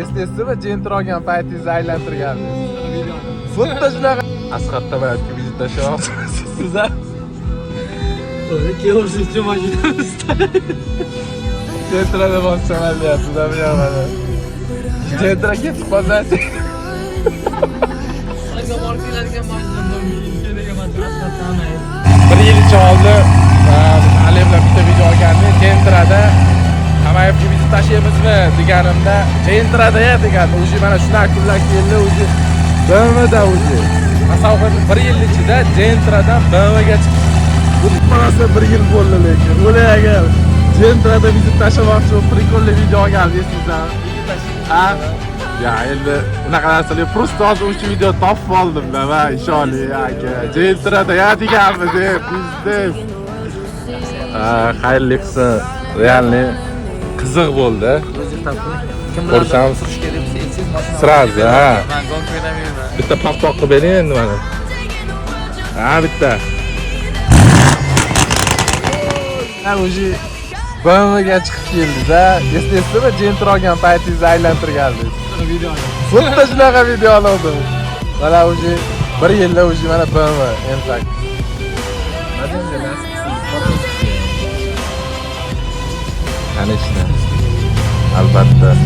Eslasizmi, jenter olgan paytingizni aylantirgandingiz. Xuddi shunaqa. Asqatda bayotga vizit tashlayapsiz siz-a? O'zi kelishuvchi mashinamizda. Jentrada bossaman deyapsiz, bilaman. Jentra ketib qolsa-chi. Sanki markalarga mashinamda kerak emas, asqatdamaydi. Bir yilcha oldin Ali bilan bitta video olgandik. Jentrada Hamayevga vizit tashlaymizmi deganimda, Jentrada-ya degan. O'zi mana shunaqa kunlar keldi, o'zi BMWda o'zi. Masalan, 1 yil ichida Jentradan BMWga chiqdi. Bu parasi 1 yil bo'ldi lekin. O'lay agar Jentrada vizit tashlamoqchi bo'lib, prikolli video olgandik, esingizmi? Ha? Ya endi unaqa narsalar просто hozir o'sha video topib oldim-da va ishonli aka. Jentrada ya deganmiz, biznes. Xayrli qilsin. Realni qiziq bo'ldi. O'zi topdim. Kim Ko'rsamiz. xush kelibsiz, aytsangiz mashina. Sraz, ha. Men gol qo'yavermayman. Bitta pasport qilib bering endi mana. Ha, bitta. Ha, o'zi BMWga chiqib keldi-da. Eslaysizmi, Jentra olgan paytingizni aylantirgandingiz. Videoni. Xuddi shunaqa video oldim. Mana o'zi 1 yilda o'zi mana BMW entak. Madamga nasib Конечно. Albatta.